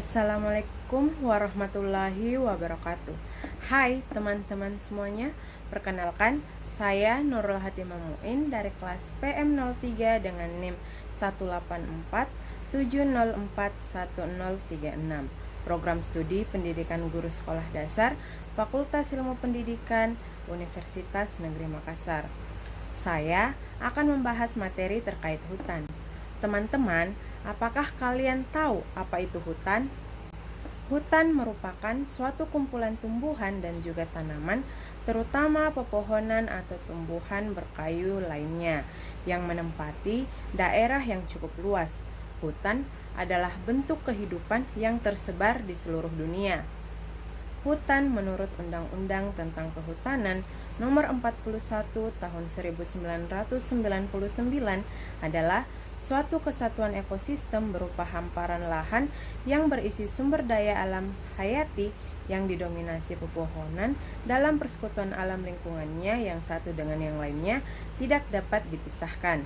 Assalamualaikum warahmatullahi wabarakatuh. Hai teman-teman semuanya, perkenalkan saya Nurul Hatimah Muin dari kelas PM03 dengan NIM 184704136, Program Studi Pendidikan Guru Sekolah Dasar, Fakultas Ilmu Pendidikan, Universitas Negeri Makassar. Saya akan membahas materi terkait hutan. Teman-teman, apakah kalian tahu apa itu hutan? Hutan merupakan suatu kumpulan tumbuhan dan juga tanaman, terutama pepohonan atau tumbuhan berkayu lainnya, yang menempati daerah yang cukup luas. Hutan adalah bentuk kehidupan yang tersebar di seluruh dunia. Hutan menurut Undang-Undang tentang Kehutanan Nomor 41 Tahun 1999 adalah suatu kesatuan ekosistem berupa hamparan lahan yang berisi sumber daya alam hayati yang didominasi pepohonan dalam persekutuan alam lingkungannya yang satu dengan yang lainnya tidak dapat dipisahkan.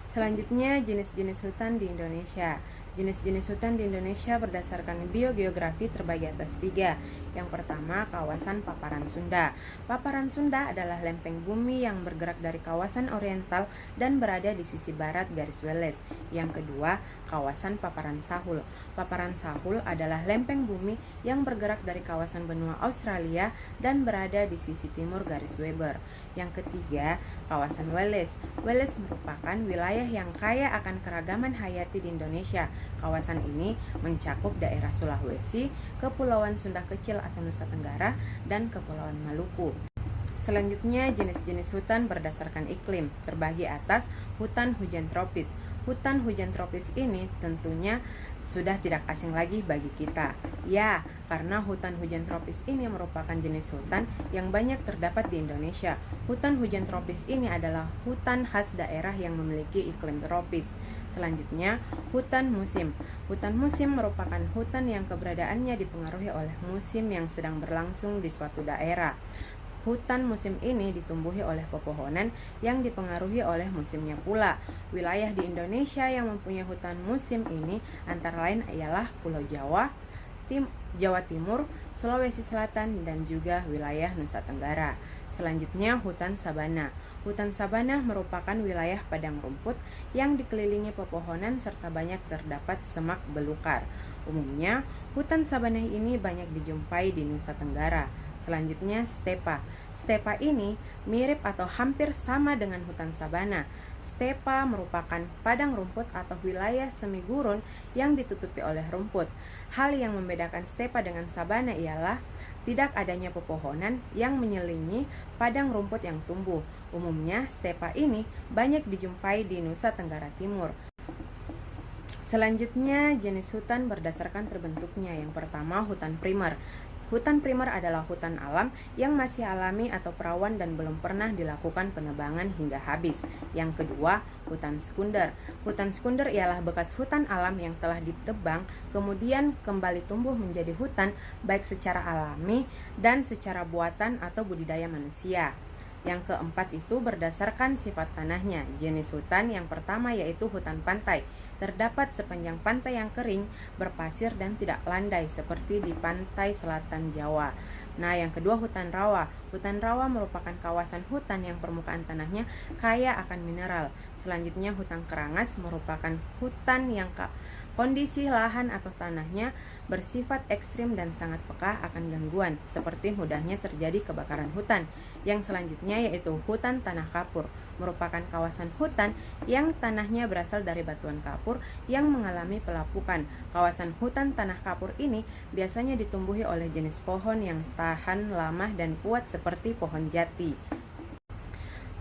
Selanjutnya, jenis-jenis hutan di Indonesia. Jenis-jenis hutan di Indonesia berdasarkan biogeografi terbagi atas 3. Yang pertama, kawasan paparan Sunda. Paparan Sunda adalah lempeng bumi yang bergerak dari kawasan oriental dan berada di sisi barat garis Wallace. Yang kedua, kawasan paparan Sahul. Paparan Sahul adalah lempeng bumi yang bergerak dari kawasan benua Australia dan berada di sisi timur garis Weber. Yang ketiga, kawasan Wallace. Wallace merupakan wilayah yang kaya akan keragaman hayati di Indonesia. Kawasan ini mencakup daerah Sulawesi, Kepulauan Sunda Kecil atau Nusa Tenggara, dan Kepulauan Maluku. Selanjutnya, jenis-jenis hutan berdasarkan iklim terbagi atas hutan hujan tropis. Hutan hujan tropis ini tentunya sudah tidak asing lagi bagi kita. Ya, karena hutan hujan tropis ini merupakan jenis hutan yang banyak terdapat di Indonesia. Hutan hujan tropis ini adalah hutan khas daerah yang memiliki iklim tropis. Selanjutnya, hutan musim. Hutan musim merupakan hutan yang keberadaannya dipengaruhi oleh musim yang sedang berlangsung di suatu daerah. Hutan musim ini ditumbuhi oleh pepohonan yang dipengaruhi oleh musimnya pula. Wilayah di Indonesia yang mempunyai hutan musim ini antara lain ialah Pulau Jawa, Jawa Timur, Sulawesi Selatan, dan juga wilayah Nusa Tenggara. Selanjutnya, hutan sabana. Hutan sabana merupakan wilayah padang rumput yang dikelilingi pepohonan serta banyak terdapat semak belukar. Umumnya, hutan sabana ini banyak dijumpai di Nusa Tenggara. Selanjutnya, stepa. Stepa ini mirip atau hampir sama dengan hutan sabana. Stepa merupakan padang rumput atau wilayah semi gurun yang ditutupi oleh rumput. Hal yang membedakan stepa dengan sabana ialah tidak adanya pepohonan yang menyelingi padang rumput yang tumbuh. Umumnya, stepa ini banyak dijumpai di Nusa Tenggara Timur. Selanjutnya, jenis hutan berdasarkan terbentuknya. Yang pertama, hutan primer. Hutan primer adalah hutan alam yang masih alami atau perawan dan belum pernah dilakukan penebangan hingga habis. Yang kedua, hutan sekunder. Hutan sekunder ialah bekas hutan alam yang telah ditebang, kemudian kembali tumbuh menjadi hutan baik secara alami dan secara buatan atau budidaya manusia. Yang keempat itu berdasarkan sifat tanahnya. Jenis hutan yang pertama yaitu hutan pantai. Terdapat sepanjang pantai yang kering, berpasir dan tidak landai seperti di pantai selatan Jawa. Nah, yang kedua hutan rawa. Hutan rawa merupakan kawasan hutan yang permukaan tanahnya kaya akan mineral. Selanjutnya hutan kerangas merupakan hutan yang kondisi lahan atau tanahnya bersifat ekstrim dan sangat peka akan gangguan, seperti mudahnya terjadi kebakaran hutan. Yang selanjutnya yaitu hutan tanah kapur, merupakan kawasan hutan yang tanahnya berasal dari batuan kapur yang mengalami pelapukan. Kawasan hutan tanah kapur ini biasanya ditumbuhi oleh jenis pohon yang tahan lama dan kuat seperti pohon jati.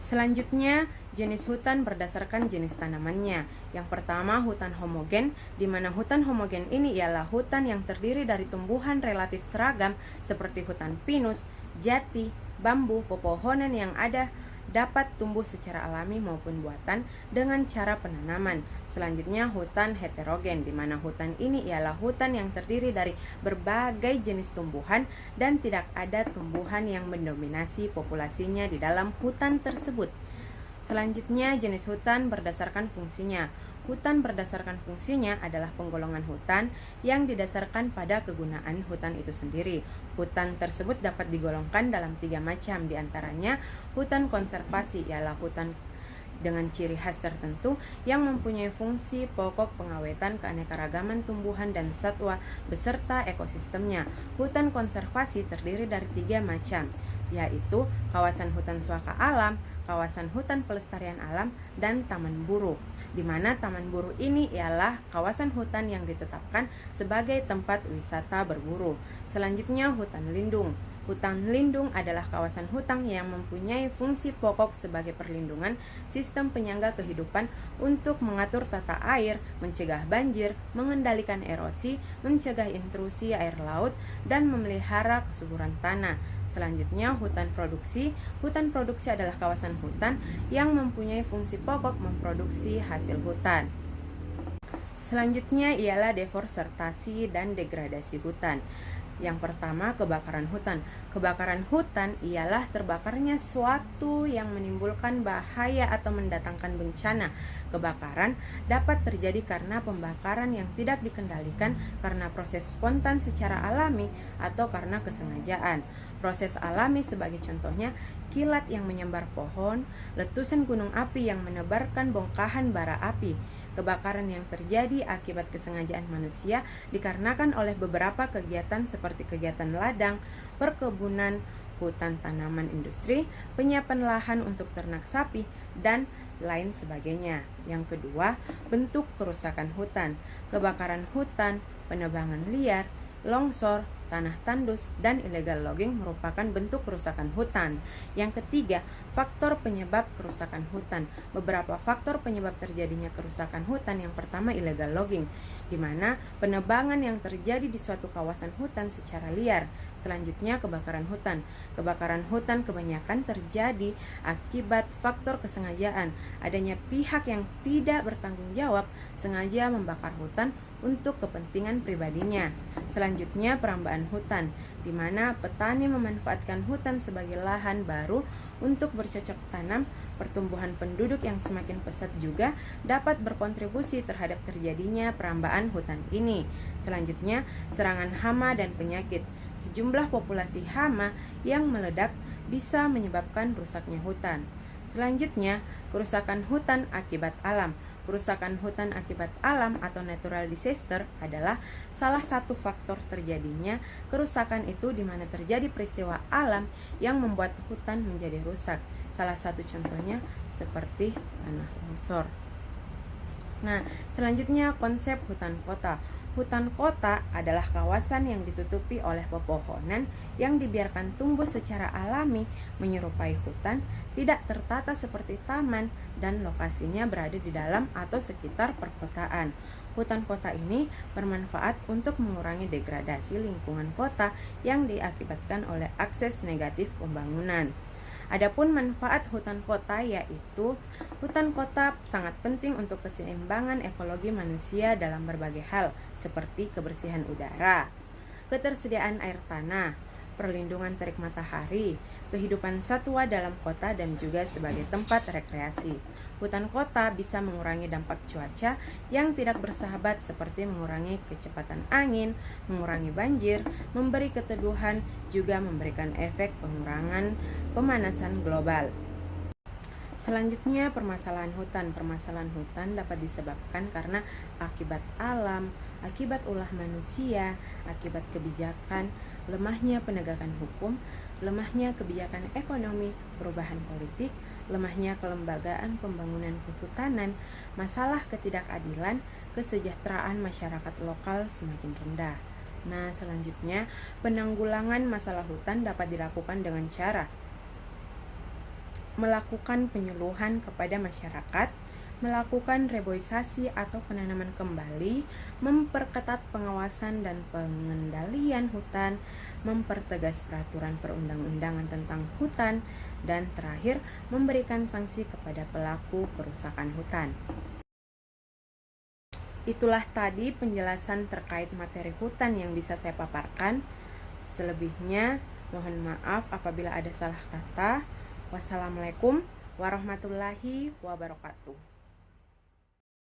Selanjutnya, jenis hutan berdasarkan jenis tanamannya. Yang pertama, hutan homogen, di mana hutan homogen ini ialah hutan yang terdiri dari tumbuhan relatif seragam seperti hutan pinus, jati, bambu, pepohonan yang ada dapat tumbuh secara alami maupun buatan dengan cara penanaman. Selanjutnya, hutan heterogen, di mana hutan ini ialah hutan yang terdiri dari berbagai jenis tumbuhan dan tidak ada tumbuhan yang mendominasi populasinya di dalam hutan tersebut. Selanjutnya, jenis hutan berdasarkan fungsinya. Hutan berdasarkan fungsinya adalah penggolongan hutan yang didasarkan pada kegunaan hutan itu sendiri. Hutan tersebut dapat digolongkan dalam 3 macam, diantaranya hutan konservasi ialah hutan dengan ciri khas tertentu yang mempunyai fungsi pokok pengawetan keanekaragaman tumbuhan dan satwa beserta ekosistemnya. Hutan konservasi terdiri dari 3 macam, yaitu kawasan hutan suaka alam, kawasan hutan pelestarian alam, dan taman buru. Di mana taman buru ini ialah kawasan hutan yang ditetapkan sebagai tempat wisata berburu. Selanjutnya hutan lindung. Hutan lindung adalah kawasan hutan yang mempunyai fungsi pokok sebagai perlindungan sistem penyangga kehidupan untuk mengatur tata air, mencegah banjir, mengendalikan erosi, mencegah intrusi air laut, dan memelihara kesuburan tanah. Selanjutnya hutan produksi. Hutan produksi adalah kawasan hutan yang mempunyai fungsi pokok memproduksi hasil hutan. Selanjutnya ialah deforestasi dan degradasi hutan. Yang pertama, kebakaran hutan. Kebakaran hutan ialah terbakarnya suatu yang menimbulkan bahaya atau mendatangkan bencana. Kebakaran dapat terjadi karena pembakaran yang tidak dikendalikan karena proses spontan secara alami atau karena kesengajaan. Proses alami sebagai contohnya kilat yang menyambar pohon, letusan gunung api yang menebarkan bongkahan bara api. Kebakaran yang terjadi akibat kesengajaan manusia dikarenakan oleh beberapa kegiatan seperti kegiatan ladang, perkebunan, hutan tanaman industri, penyiapan lahan untuk ternak sapi, dan lain sebagainya. Yang kedua, bentuk kerusakan hutan. Kebakaran hutan, penebangan liar, longsor, tanah tandus, dan illegal logging merupakan bentuk kerusakan hutan. Yang ketiga, faktor penyebab kerusakan hutan. Beberapa faktor penyebab terjadinya kerusakan hutan. Yang pertama, illegal logging, di mana penebangan yang terjadi di suatu kawasan hutan secara liar. Selanjutnya, kebakaran hutan. Kebakaran hutan kebanyakan terjadi akibat faktor kesengajaan. Adanya pihak yang tidak bertanggung jawab sengaja membakar hutan untuk kepentingan pribadinya. Selanjutnya, perambaan hutan, di mana petani memanfaatkan hutan sebagai lahan baru untuk bercocok tanam. Pertumbuhan penduduk yang semakin pesat juga dapat berkontribusi terhadap terjadinya perambaan hutan ini. Selanjutnya, serangan hama dan penyakit. Sejumlah populasi hama yang meledak bisa menyebabkan rusaknya hutan. Selanjutnya, kerusakan hutan akibat alam. Kerusakan hutan akibat alam atau natural disaster adalah salah satu faktor terjadinya kerusakan itu di mana terjadi peristiwa alam yang membuat hutan menjadi rusak. Salah satu contohnya seperti tanah longsor. Nah, selanjutnya konsep hutan kota. Hutan kota adalah kawasan yang ditutupi oleh pepohonan yang dibiarkan tumbuh secara alami menyerupai hutan, tidak tertata seperti taman, dan lokasinya berada di dalam atau sekitar perkotaan. Hutan kota ini bermanfaat untuk mengurangi degradasi lingkungan kota yang diakibatkan oleh akses negatif pembangunan. Adapun manfaat hutan kota yaitu hutan kota sangat penting untuk keseimbangan ekologi manusia dalam berbagai hal seperti kebersihan udara, ketersediaan air tanah, perlindungan terik matahari, kehidupan satwa dalam kota, dan juga sebagai tempat rekreasi. Hutan kota bisa mengurangi dampak cuaca yang tidak bersahabat seperti mengurangi kecepatan angin, mengurangi banjir, memberi keteduhan, juga memberikan efek pengurangan pemanasan global. Selanjutnya, permasalahan hutan. Permasalahan hutan dapat disebabkan karena akibat alam, akibat ulah manusia, akibat kebijakan, lemahnya penegakan hukum, lemahnya kebijakan ekonomi, perubahan politik, lemahnya kelembagaan pembangunan kehutanan, masalah ketidakadilan, kesejahteraan masyarakat lokal semakin rendah. Nah, selanjutnya, penanggulangan masalah hutan dapat dilakukan dengan cara melakukan penyuluhan kepada masyarakat, melakukan reboisasi atau penanaman kembali, memperketat pengawasan dan pengendalian hutan, mempertegas peraturan perundang-undangan tentang hutan, dan terakhir memberikan sanksi kepada pelaku kerusakan hutan. Itulah tadi penjelasan terkait materi hutan yang bisa saya paparkan. Selebihnya mohon maaf apabila ada salah kata. Wassalamualaikum warahmatullahi wabarakatuh.